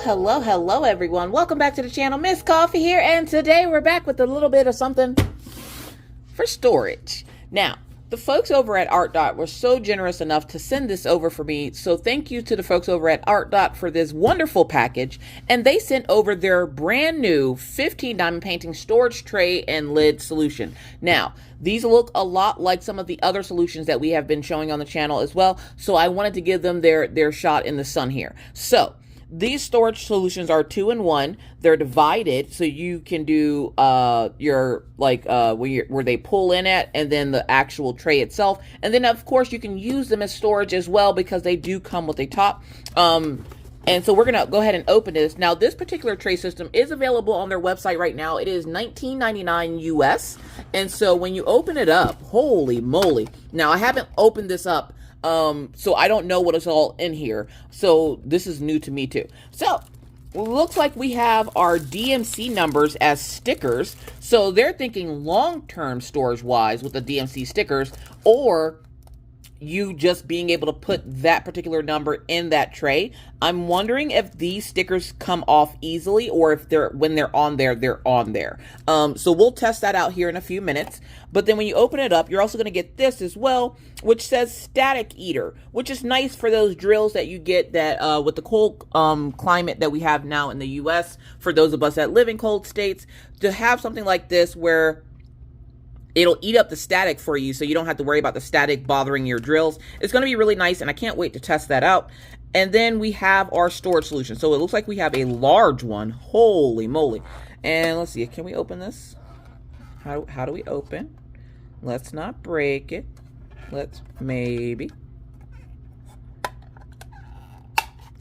Hello everyone. Welcome back to the channel. Miss Coffee here, and today we're back with a little bit of something for storage. Now, the folks over at ArtDot were so generous enough to send this over for me, so thank you to the folks over at ArtDot for this wonderful package, and they sent over their brand new 15 diamond painting storage tray and lid solution. Now, these look a lot like some of the other solutions that we have been showing on the channel as well, so I wanted to give them their shot in the sun here. So, these storage solutions are 2-in-1. They're divided, so you can do your where they pull in at, and then the actual tray itself. And then of course you can use them as storage as well because they do come with a top. And so we're gonna go ahead and open this. Now this particular tray system is available on their website right now. It is $19.99 US. And so when you open it up, holy moly! Now I haven't opened this up. So I don't know what is all in here. So this is new to me too. So looks like we have our DMC numbers as stickers. So they're thinking long-term storage wise with the DMC stickers, or you just being able to put that particular number in that tray. I'm wondering if these stickers come off easily, or if when they're on there, they're on there. So we'll test that out here in a few minutes. But then when you open it up, you're also going to get this as well, which says Static Eater, which is nice for those drills that you get that with the cold climate that we have now in the US, for those of us that live in cold states, to have something like this where it'll eat up the static for you, so you don't have to worry about the static bothering your drills. It's going to be really nice, and I can't wait to test that out. And then we have our storage solution. So it looks like we have a large one. Holy moly. And let's see, can we open this? How do we open? Let's not break it. Let's maybe.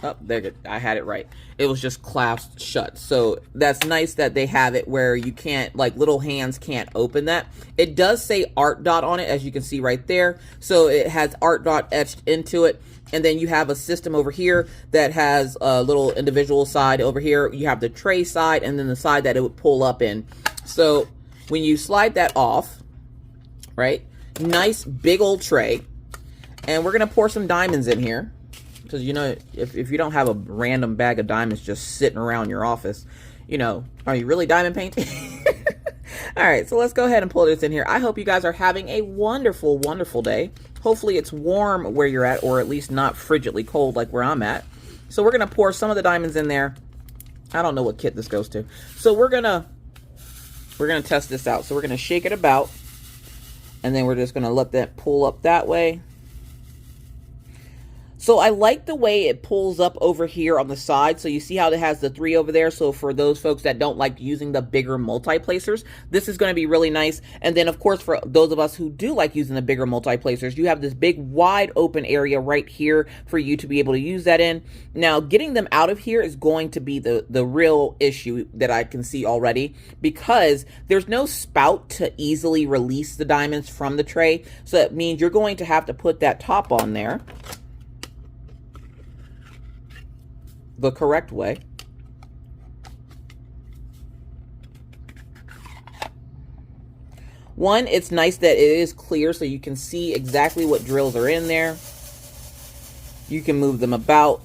Oh, there good. I had it right. It was just clasped shut. So that's nice that they have it where you can't, like, little hands can't open that. It does say ArtDot on it, as you can see right there. So it has ArtDot etched into it. And then you have a system over here that has a little individual side over here. You have the tray side, and then the side that it would pull up in. So when you slide that off, right? Nice big old tray. And we're going to pour some diamonds in here. Because, you know, if you don't have a random bag of diamonds just sitting around your office, you know, are you really diamond painting? All right, so let's go ahead and pull this in here. I hope you guys are having a wonderful, wonderful day. Hopefully it's warm where you're at, or at least not frigidly cold like where I'm at. So we're going to pour some of the diamonds in there. I don't know what kit this goes to. So we're going to test this out. So we're going to shake it about, and then we're just going to let that pull up that way. So I like the way it pulls up over here on the side. So you see how it has the 3 over there. So for those folks that don't like using the bigger multi-placers, this is going to be really nice. And then of course, for those of us who do like using the bigger multi-placers, you have this big wide open area right here for you to be able to use that in. Now, getting them out of here is going to be the real issue that I can see already, because there's no spout to easily release the diamonds from the tray. So that means you're going to have to put that top on there the correct way. One, it's nice that it is clear so you can see exactly what drills are in there. You can move them about.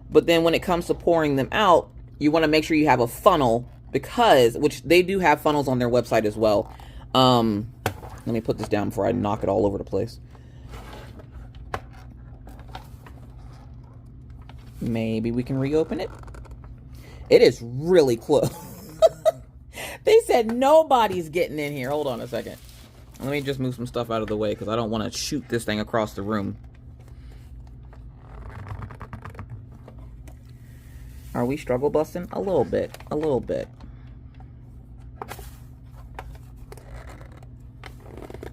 But then when it comes to pouring them out, you want to make sure you have a funnel, because, which they do have funnels on their website as well. Let me put this down before I knock it all over the place. Maybe we can reopen it. It is really close. They said nobody's getting in here. Hold on a second. Let me just move some stuff out of the way, because I don't want to shoot this thing across the room. Are we struggle busting? A little bit. A little bit.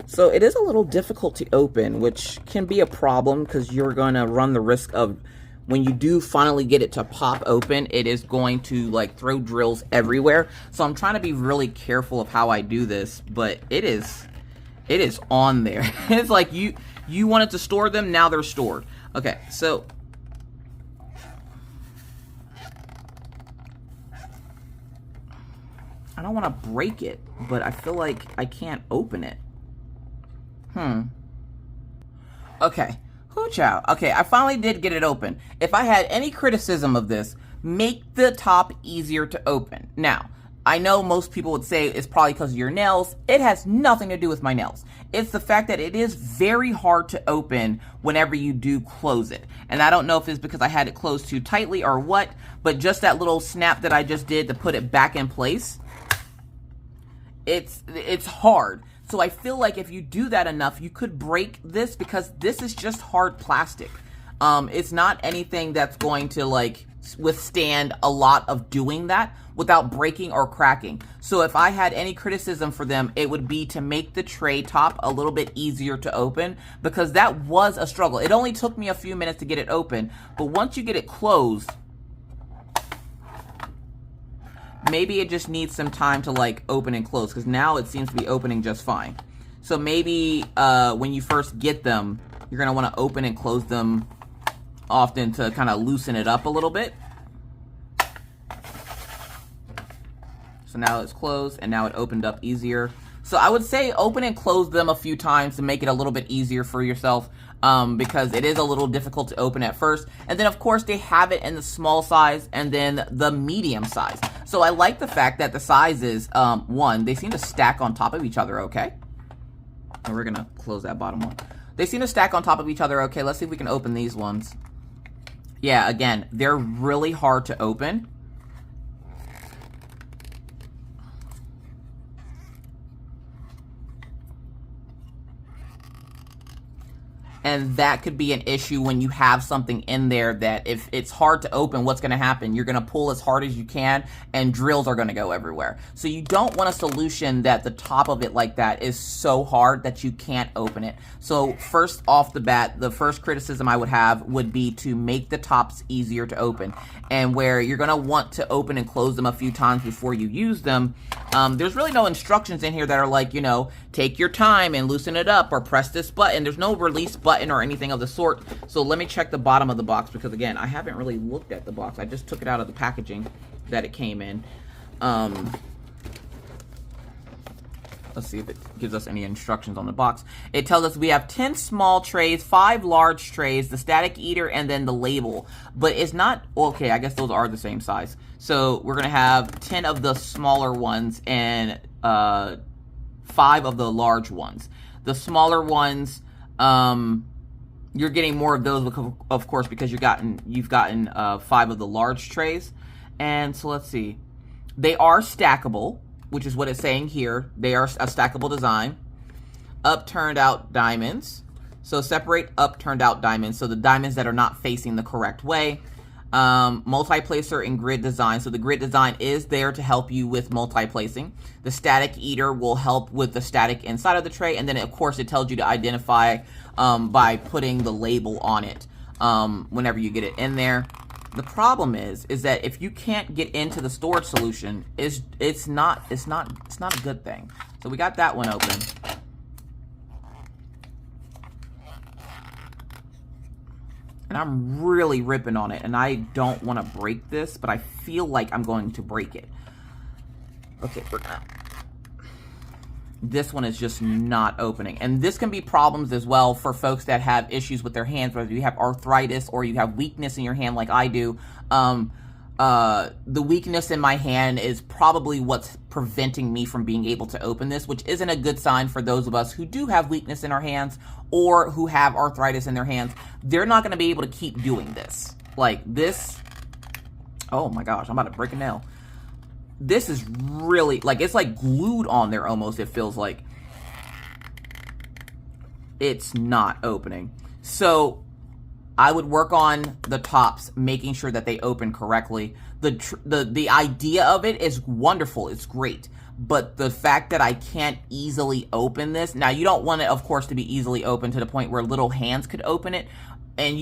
So it is a little difficult to open, which can be a problem, because you're going to run the risk of, when you do finally get it to pop open, it is going to like throw drills everywhere. So I'm trying to be really careful of how I do this, but it is on there. It's like you wanted to store them, now they're stored. Okay, so I don't want to break it, but I feel like I can't open it. Okay. Hoo-chow. Okay, I finally did get it open. If I had any criticism of this, make the top easier to open. Now, I know most people would say it's probably because of your nails. It has nothing to do with my nails. It's the fact that it is very hard to open whenever you do close it. And I don't know if it's because I had it closed too tightly or what, but just that little snap that I just did to put it back in place, it's hard. So I feel like if you do that enough, you could break this, because this is just hard plastic. It's not anything that's going to like withstand a lot of doing that without breaking or cracking. So if I had any criticism for them, it would be to make the tray top a little bit easier to open, because that was a struggle. It only took me a few minutes to get it open, but once you get it closed, maybe it just needs some time to like open and close, because now it seems to be opening just fine. So maybe when you first get them, you're going to want to open and close them often to kind of loosen it up a little bit. So now it's closed, and now it opened up easier. So I would say open and close them a few times to make it a little bit easier for yourself, because it is a little difficult to open at first. And then, of course, they have it in the small size and then the medium size. So I like the fact that the sizes, one, they seem to stack on top of each other okay. And we're going to close that bottom one. They seem to stack on top of each other okay. Let's see if we can open these ones. Yeah, again, they're really hard to open. And that could be an issue when you have something in there that if it's hard to open, what's going to happen? You're going to pull as hard as you can, and drills are going to go everywhere. So you don't want a solution that the top of it like that is so hard that you can't open it. So first off the bat, the first criticism I would have would be to make the tops easier to open. And where you're going to want to open and close them a few times before you use them, there's really no instructions in here that are like, you know, take your time and loosen it up or press this button. There's no release button or anything of the sort. So let me check the bottom of the box, because again, I haven't really looked at the box. I just took it out of the packaging that it came in. Let's see if it gives us any instructions on the box. It tells us we have 10 small trays, 5 large trays, the static eater, and then the label. But it's not, okay, I guess those are the same size. So we're going to have 10 of the smaller ones and 5 of the large ones. The smaller ones, you're getting more of those, of course, because you've gotten 5 of the large trays. And so let's see. They are stackable, which is what it's saying here. They are a stackable design. Up-turned out diamonds. So separate up-turned out diamonds. So the diamonds that are not facing the correct way. Multi-placer and grid design. So the grid design is there to help you with multi-placing. The static eater will help with the static inside of the tray. And then, of course, it tells you to identify by putting the label on it whenever you get it in there. The problem is that if you can't get into the storage solution, it's not a good thing. So we got that one open. And I'm really ripping on it, and I don't want to break this, but I feel like I'm going to break it. Okay, we're gonna... This one is just not opening. And this can be problems as well for folks that have issues with their hands, whether you have arthritis or you have weakness in your hand like I do. The weakness in my hand is probably what's preventing me from being able to open this, which isn't a good sign for those of us who do have weakness in our hands or who have arthritis in their hands. They're not going to be able to keep doing this. Like this. Oh my gosh, I'm about to break a nail. This is really, like, it's like glued on there almost, it feels like. It's not opening. So I would work on the tops, making sure that they open correctly. The idea of it is wonderful. It's great. But the fact that I can't easily open this, now you don't want it, of course, to be easily open to the point where little hands could open it. And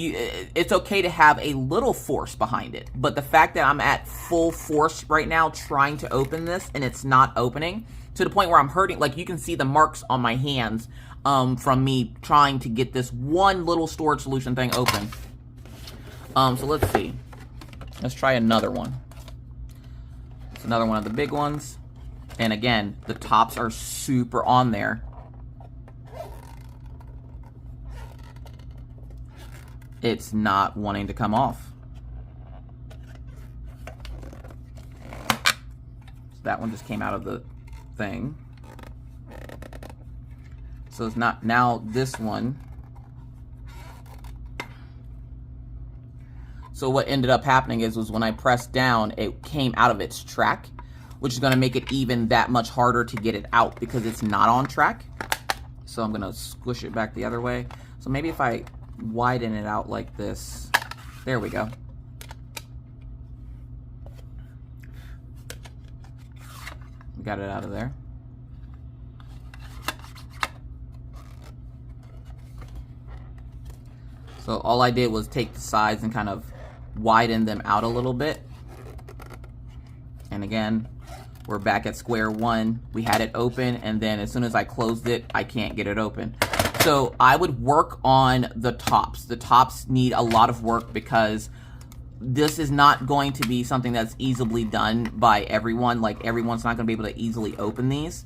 it's okay to have a little force behind it. But the fact that I'm at full force right now trying to open this and it's not opening to the point where I'm hurting, like you can see the marks on my hands from me trying to get this one little storage solution thing open. So let's see. Let's try another one. It's another one of the big ones. And again, the tops are super on there. it's not wanting to come off. So that one just came out of the thing. So it's not, now this one. So what ended up happening was when I pressed down, it came out of its track, which is going to make it even that much harder to get it out because it's not on track. So I'm going to squish it back the other way. So maybe if I widen it out like this, there we go. We got it out of there. So all I did was take the sides and kind of widen them out a little bit. And again, we're back at square one. We had it open, and then as soon as I closed it, I can't get it open. So I would work on the tops. The tops need a lot of work because this is not going to be something that's easily done by everyone. Like, everyone's not going to be able to easily open these.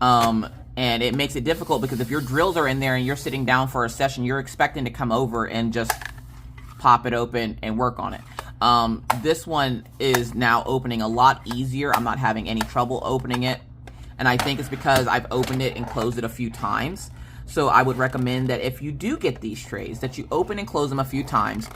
And it makes it difficult because if your drills are in there and you're sitting down for a session, you're expecting to come over and just pop it open and work on it. This one is now opening a lot easier. I'm not having any trouble opening it. And I think it's because I've opened it and closed it a few times. So I would recommend that if you do get these trays, that you open and close them a few times.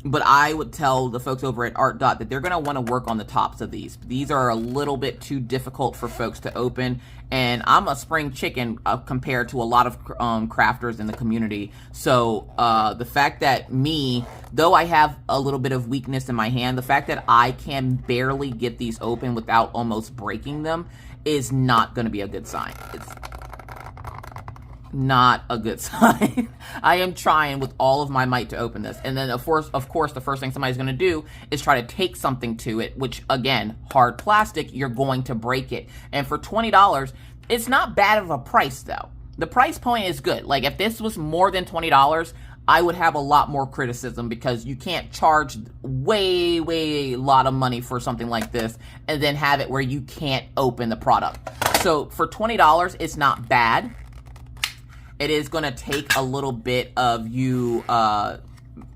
But I would tell the folks over at ArtDot that they're going to want to work on the tops of these. These are a little bit too difficult for folks to open. And I'm a spring chicken compared to a lot of crafters in the community. So the fact that me, though I have a little bit of weakness in my hand, the fact that I can barely get these open without almost breaking them is not going to be a good sign. It's not a good sign. I am trying with all of my might to open this. And then of course, the first thing somebody's going to do is try to take something to it, which again, hard plastic, you're going to break it. And for $20, it's not bad of a price though. The price point is good. Like, if this was more than $20, I would have a lot more criticism because you can't charge way a lot of money for something like this and then have it where you can't open the product. So for $20, it's not bad. It is going to take a little bit of you,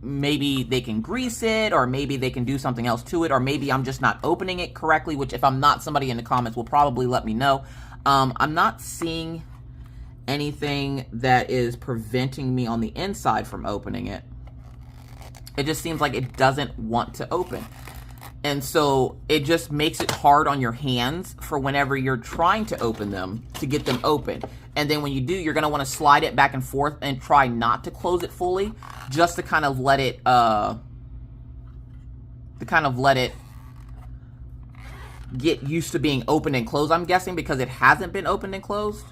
maybe they can grease it, or maybe they can do something else to it, or maybe I'm just not opening it correctly, which if I'm not, somebody in the comments will probably let me know. I'm not seeing anything that is preventing me on the inside from opening it. It just seems like it doesn't want to open. And so it just makes it hard on your hands for whenever you're trying to open them, to get them open. And then when you do, you're going to want to slide it back and forth and try not to close it fully, just to kind of let it, get used to being open and closed, I'm guessing, because it hasn't been opened and closed.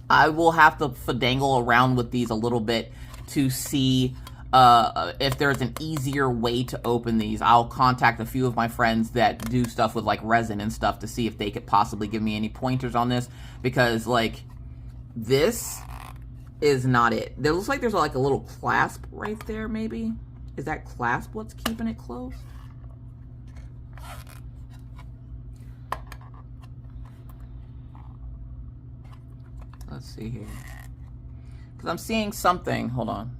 I will have to dangle around with these a little bit to see if there's an easier way to open these. I'll contact a few of my friends that do stuff with like resin and stuff to see if they could possibly give me any pointers on this, because like this is not it. There looks like there's like a little clasp right there, maybe. Is that clasp what's keeping it closed? Let's see here. Because I'm seeing something, hold on.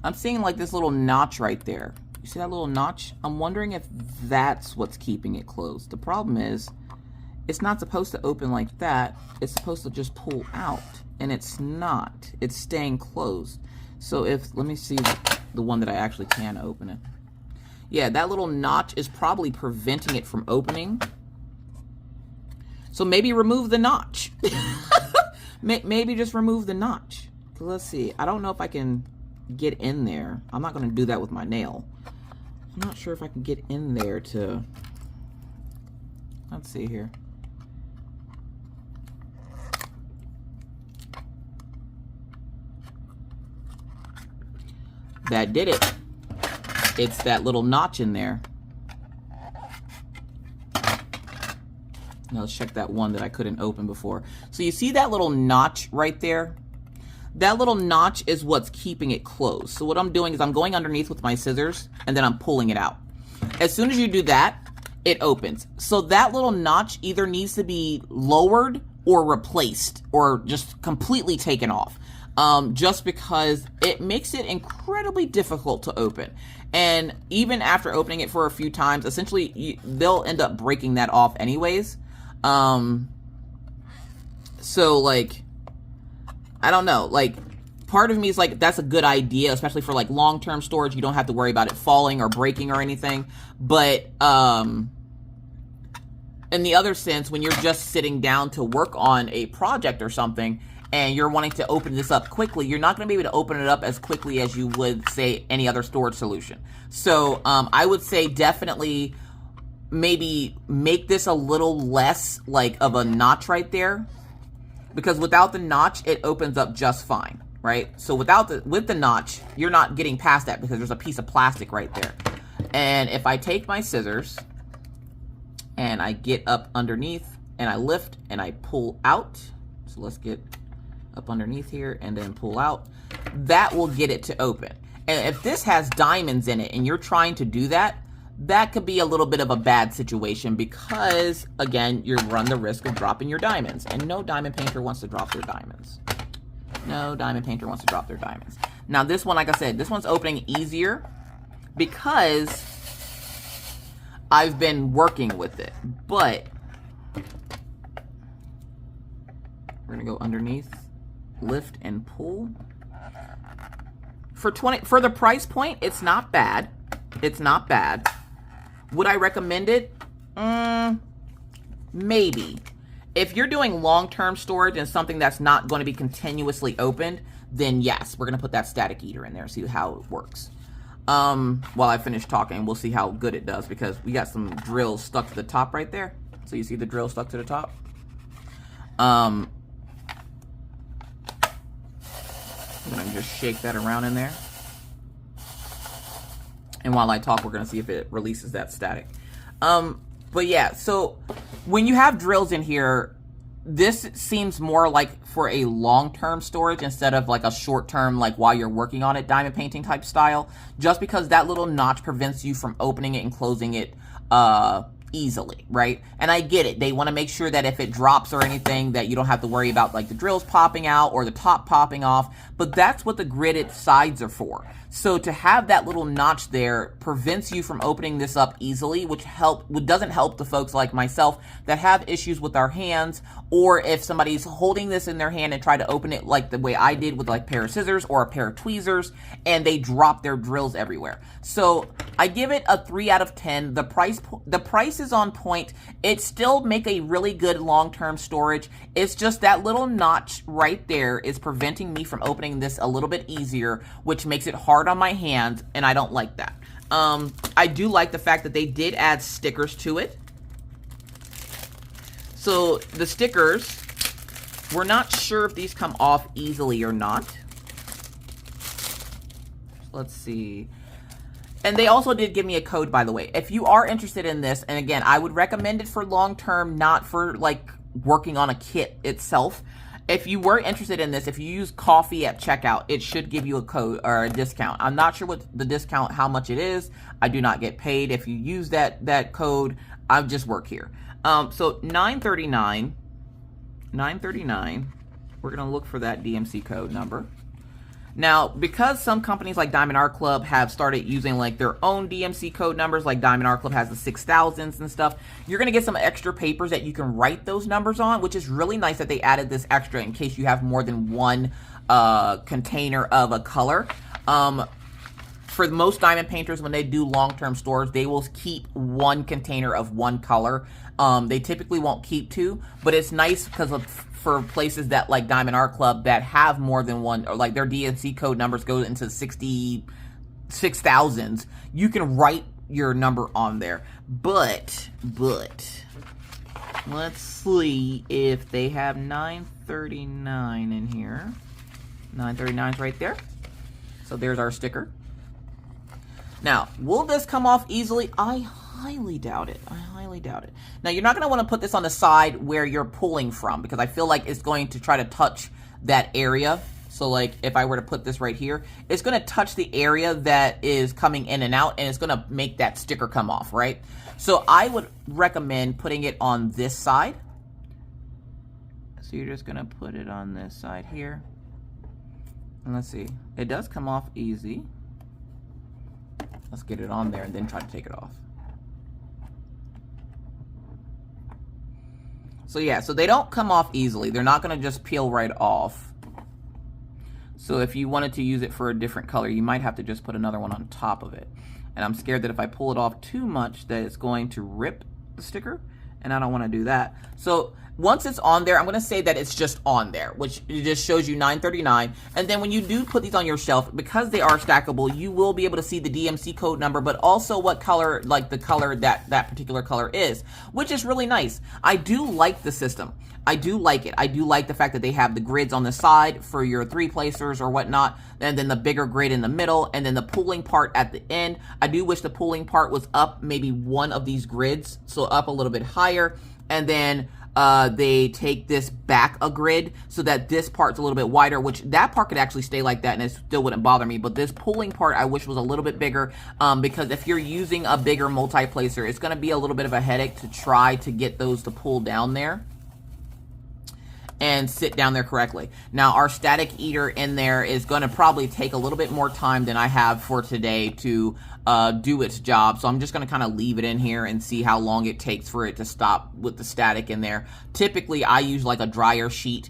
I'm seeing like this little notch right there. You see that little notch? I'm wondering if that's what's keeping it closed. The problem is, it's not supposed to open like that. It's supposed to just pull out, and it's not. It's staying closed. So if, let me see the one that I actually can open it. Yeah, that little notch is probably preventing it from opening. So maybe remove the notch. Maybe just remove the notch. Let's see. I don't know if I can get in there. I'm not going to do that with my nail. I'm not sure if I can get in there to... Let's see here. That did it. It's that little notch in there. Now let's check that one that I couldn't open before. So you see that little notch right there? That little notch is what's keeping it closed. So what I'm doing is I'm going underneath with my scissors and then I'm pulling it out. As soon as you do that, it opens. So that little notch either needs to be lowered or replaced or just completely taken off. Just because it makes it incredibly difficult to open. And even after opening it for a few times, essentially they'll end up breaking that off anyways. So like, I don't know, like part of me is like, that's a good idea, especially for like long-term storage. You don't have to worry about it falling or breaking or anything. But, in the other sense, when you're just sitting down to work on a project or something, and you're wanting to open this up quickly, you're not going to be able to open it up as quickly as you would, say, any other storage solution. So I would say definitely maybe make this a little less like of a notch right there, because without the notch, it opens up just fine, right? So with the notch, you're not getting past that because there's a piece of plastic right there. And if I take my scissors and I get up underneath and I lift and I pull out, so let's get up underneath here and then pull out, that will get it to open. And if this has diamonds in it and you're trying to do that, that could be a little bit of a bad situation because, again, you run the risk of dropping your diamonds. And no diamond painter wants to drop their diamonds. No diamond painter wants to drop their diamonds. Now this one, like I said, this one's opening easier because I've been working with it. But we're gonna go underneath, lift and pull. For the price point, it's not bad. It's not bad. Would I recommend it? Maybe. If you're doing long-term storage and something that's not going to be continuously opened, then yes, we're going to put that static eater in there and see how it works. While I finish talking, we'll see how good it does because we got some drills stuck to the top right there. So you see the drill stuck to the top? I'm going to just shake that around in there. And while I talk, we're going to see if it releases that static. But yeah, so when you have drills in here, this seems more like for a long-term storage instead of like a short-term, like while you're working on it, diamond painting type style, just because that little notch prevents you from opening it and closing it easily, right? And I get it. They want to make sure that if it drops or anything that you don't have to worry about like the drills popping out or the top popping off, but that's what the gridded sides are for. So to have that little notch there prevents you from opening this up easily, which doesn't help the folks like myself that have issues with our hands, or if somebody's holding this in their hand and try to open it like the way I did with like a pair of scissors or a pair of tweezers and they drop their drills everywhere. So I give it a 3 out of 10. The price is on point. It still make a really good long-term storage. It's just that little notch right there is preventing me from opening this a little bit easier, which makes it hard on my hands, and I don't like that. I do like the fact that they did add stickers to it. So the stickers, we're not sure if these come off easily or not. Let's see. And they also did give me a code, by the way. If you are interested in this, and again, I would recommend it for long term, not for like working on a kit itself. If you were interested in this, if you use coffee at checkout, it should give you a code or a discount. I'm not sure what the discount, how much it is. I do not get paid. If you use that code, I just work here. So $9.39, we're going to look for that DMC code number. Now, because some companies like Diamond Art Club have started using like their own DMC code numbers, like Diamond Art Club has the 6000s and stuff, you're going to get some extra papers that you can write those numbers on, which is really nice that they added this extra in case you have more than one container of a color. For most diamond painters, when they do long-term storage, they will keep one container of one color. They typically won't keep two, but it's nice because for places that like Diamond Art Club that have more than one, or like their DMC code numbers go into 6,000s, you can write your number on there. But let's see if they have 939 in here. 939's right there. So there's our sticker. Now, will this come off easily? I highly doubt it. I highly doubt it. Now, you're not going to want to put this on the side where you're pulling from, because I feel like it's going to try to touch that area. So, like, if I were to put this right here, it's going to touch the area that is coming in and out, and it's going to make that sticker come off, right? So, I would recommend putting it on this side. So you're just gonna put it on this side here. And let's see, it does come off easy. Let's get it on there and then try to take it off. So yeah, so they don't come off easily. They're not gonna just peel right off. So if you wanted to use it for a different color, you might have to just put another one on top of it. And I'm scared that if I pull it off too much that it's going to rip the sticker, and I don't wanna do that. So once it's on there, I'm gonna say that it's just on there, which it just shows you $9.39. And then when you do put these on your shelf, because they are stackable, you will be able to see the DMC code number, but also what color, like the color that particular color is, which is really nice. I do like the system. I do like it. I do like the fact that they have the grids on the side for your 3-placers or whatnot, and then the bigger grid in the middle, and then the pulling part at the end. I do wish the pulling part was up maybe one of these grids, so up a little bit higher, and then they take this back a grid so that this part's a little bit wider, which that part could actually stay like that and it still wouldn't bother me. But this pulling part I wish was a little bit bigger, because if you're using a bigger multi-placer, it's going to be a little bit of a headache to try to get those to pull down there and sit down there correctly. Now our static eater in there is going to probably take a little bit more time than I have for today to do its job. So I'm just going to kind of leave it in here and see how long it takes for it to stop with the static in there. Typically I use like a dryer sheet.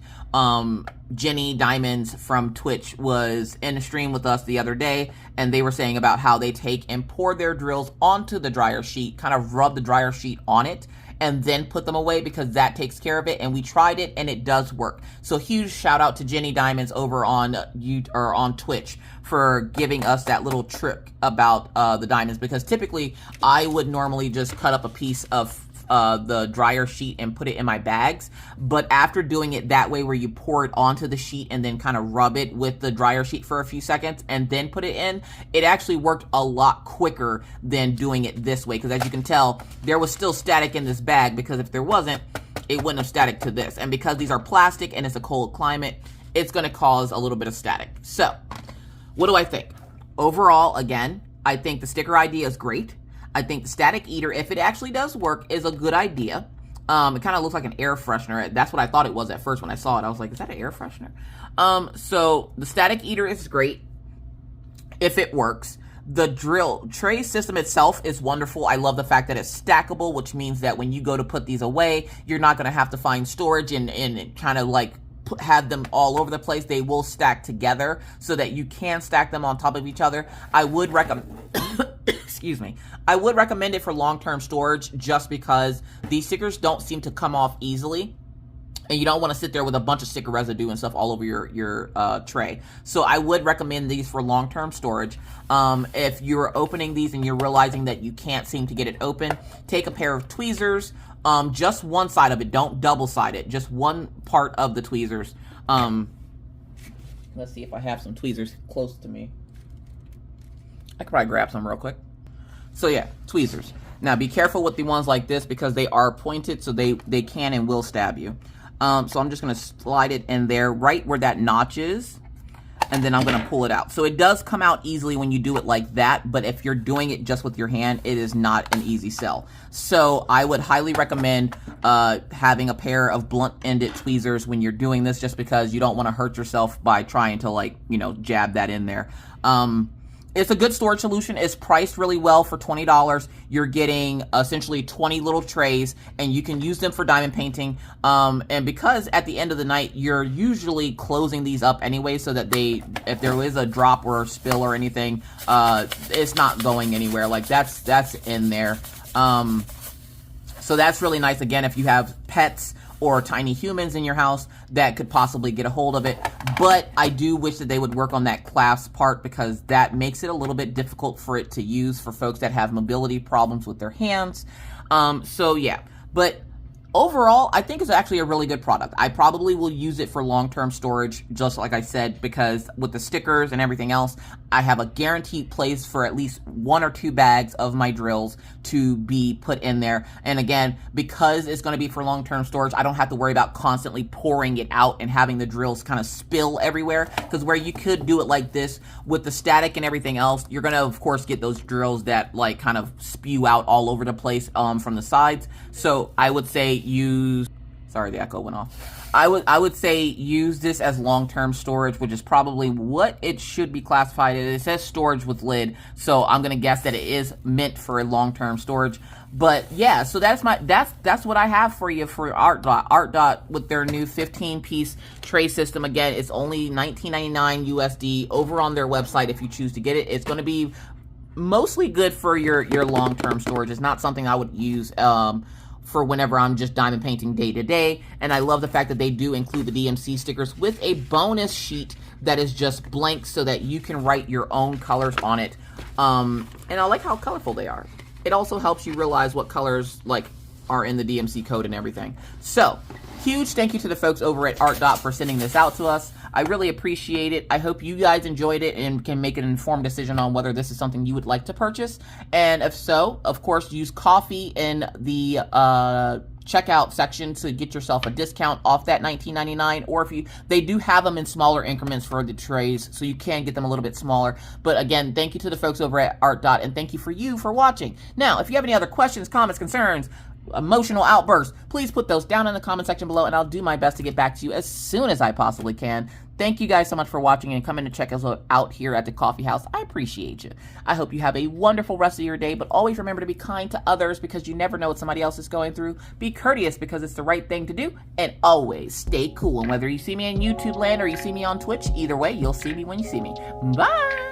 Jenny Diamonds from Twitch was in a stream with us the other day, and they were saying about how they take and pour their drills onto the dryer sheet, kind of rub the dryer sheet on it, and then put them away because that takes care of it. And we tried it and it does work. So huge shout out to Jenny Diamonds over on on Twitch for giving us that little trick about the diamonds, because typically I would normally just cut up a piece of the dryer sheet and put it in my bags, but after doing it that way where you pour it onto the sheet and then kind of rub it with the dryer sheet for a few seconds and then put it in, it actually worked a lot quicker than doing it this way, because as you can tell there was still static in this bag, because if there wasn't it wouldn't have static to this, and because these are plastic and it's a cold climate, it's going to cause a little bit of static. So what do I think? Overall, again, I think the sticker idea is great. I think the static eater, if it actually does work, is a good idea. It kind of looks like an air freshener. That's what I thought it was at first when I saw it. I was like, is that an air freshener? So the static eater is great if it works. The drill tray system itself is wonderful. I love the fact that it's stackable, which means that when you go to put these away, you're not going to have to find storage and kind of like have them all over the place. They will stack together so that you can stack them on top of each other. I would recommend excuse me, I would recommend it for long-term storage, just because these stickers don't seem to come off easily, and you don't want to sit there with a bunch of sticker residue and stuff all over your tray. So I would recommend these for long-term storage. If you're opening these and you're realizing that you can't seem to get it open, take a pair of tweezers, just one side of it, don't double-side it, just one part of the tweezers. Let's see if I have some tweezers close to me. I could probably grab some real quick. So yeah, tweezers. Now be careful with the ones like this, because they are pointed, so they can and will stab you. So I'm just going to slide it in there right where that notch is, and then I'm going to pull it out. So it does come out easily when you do it like that, but if you're doing it just with your hand, it is not an easy sell. So I would highly recommend having a pair of blunt-ended tweezers when you're doing this, just because you don't want to hurt yourself by trying to, like, you know, jab that in there. It's a good storage solution. It's priced really well for $20. You're getting essentially 20 little trays, and you can use them for diamond painting. And because at the end of the night, you're usually closing these up anyway, so that if there is a drop or a spill or anything, it's not going anywhere. Like that's in there. So that's really nice. Again, if you have pets or tiny humans in your house that could possibly get a hold of it. But I do wish that they would work on that clasp part, because that makes it a little bit difficult for it to use for folks that have mobility problems with their hands. So yeah, but overall, I think it's actually a really good product. I probably will use it for long-term storage, just like I said, because with the stickers and everything else, I have a guaranteed place for at least 1 or 2 bags of my drills to be put in there. And again, because it's going to be for long-term storage, I don't have to worry about constantly pouring it out and having the drills kind of spill everywhere, because where you could do it like this with the static and everything else, you're going to, of course, get those drills that like kind of spew out all over the place from the sides. So I would say use Sorry, the echo went off. I would say use this as long-term storage, which is probably what it should be classified as. It says storage with lid, so I'm gonna guess that it is meant for a long-term storage. But yeah, so that's what I have for you for ArtDot. ArtDot with their new 15-piece tray system. Again, it's only $19.99 USD over on their website if you choose to get it. It's going to be mostly good for your long-term storage. It's not something I would use for whenever I'm just diamond painting day to day. And I love the fact that they do include the DMC stickers with a bonus sheet that is just blank so that you can write your own colors on it. And I like how colorful they are. It also helps you realize what colors like are in the DMC code and everything. So, huge thank you to the folks over at ArtDot for sending this out to us. I really appreciate it. I hope you guys enjoyed it and can make an informed decision on whether this is something you would like to purchase. And if so, of course, use coffee in the checkout section to get yourself a discount off that $19.99. Or if they do have them in smaller increments for the trays, so you can get them a little bit smaller. But again, thank you to the folks over at ArtDot, and thank you for watching. Now, if you have any other questions, comments, concerns, emotional outbursts, please put those down in the comment section below, and I'll do my best to get back to you as soon as I possibly can. Thank you guys so much for watching and coming to check us out here at the coffee house. I appreciate you. I hope you have a wonderful rest of your day, but always remember to be kind to others because you never know what somebody else is going through. Be courteous because it's the right thing to do, and always stay cool. And whether you see me in YouTube land or you see me on Twitch, either way, you'll see me when you see me. Bye!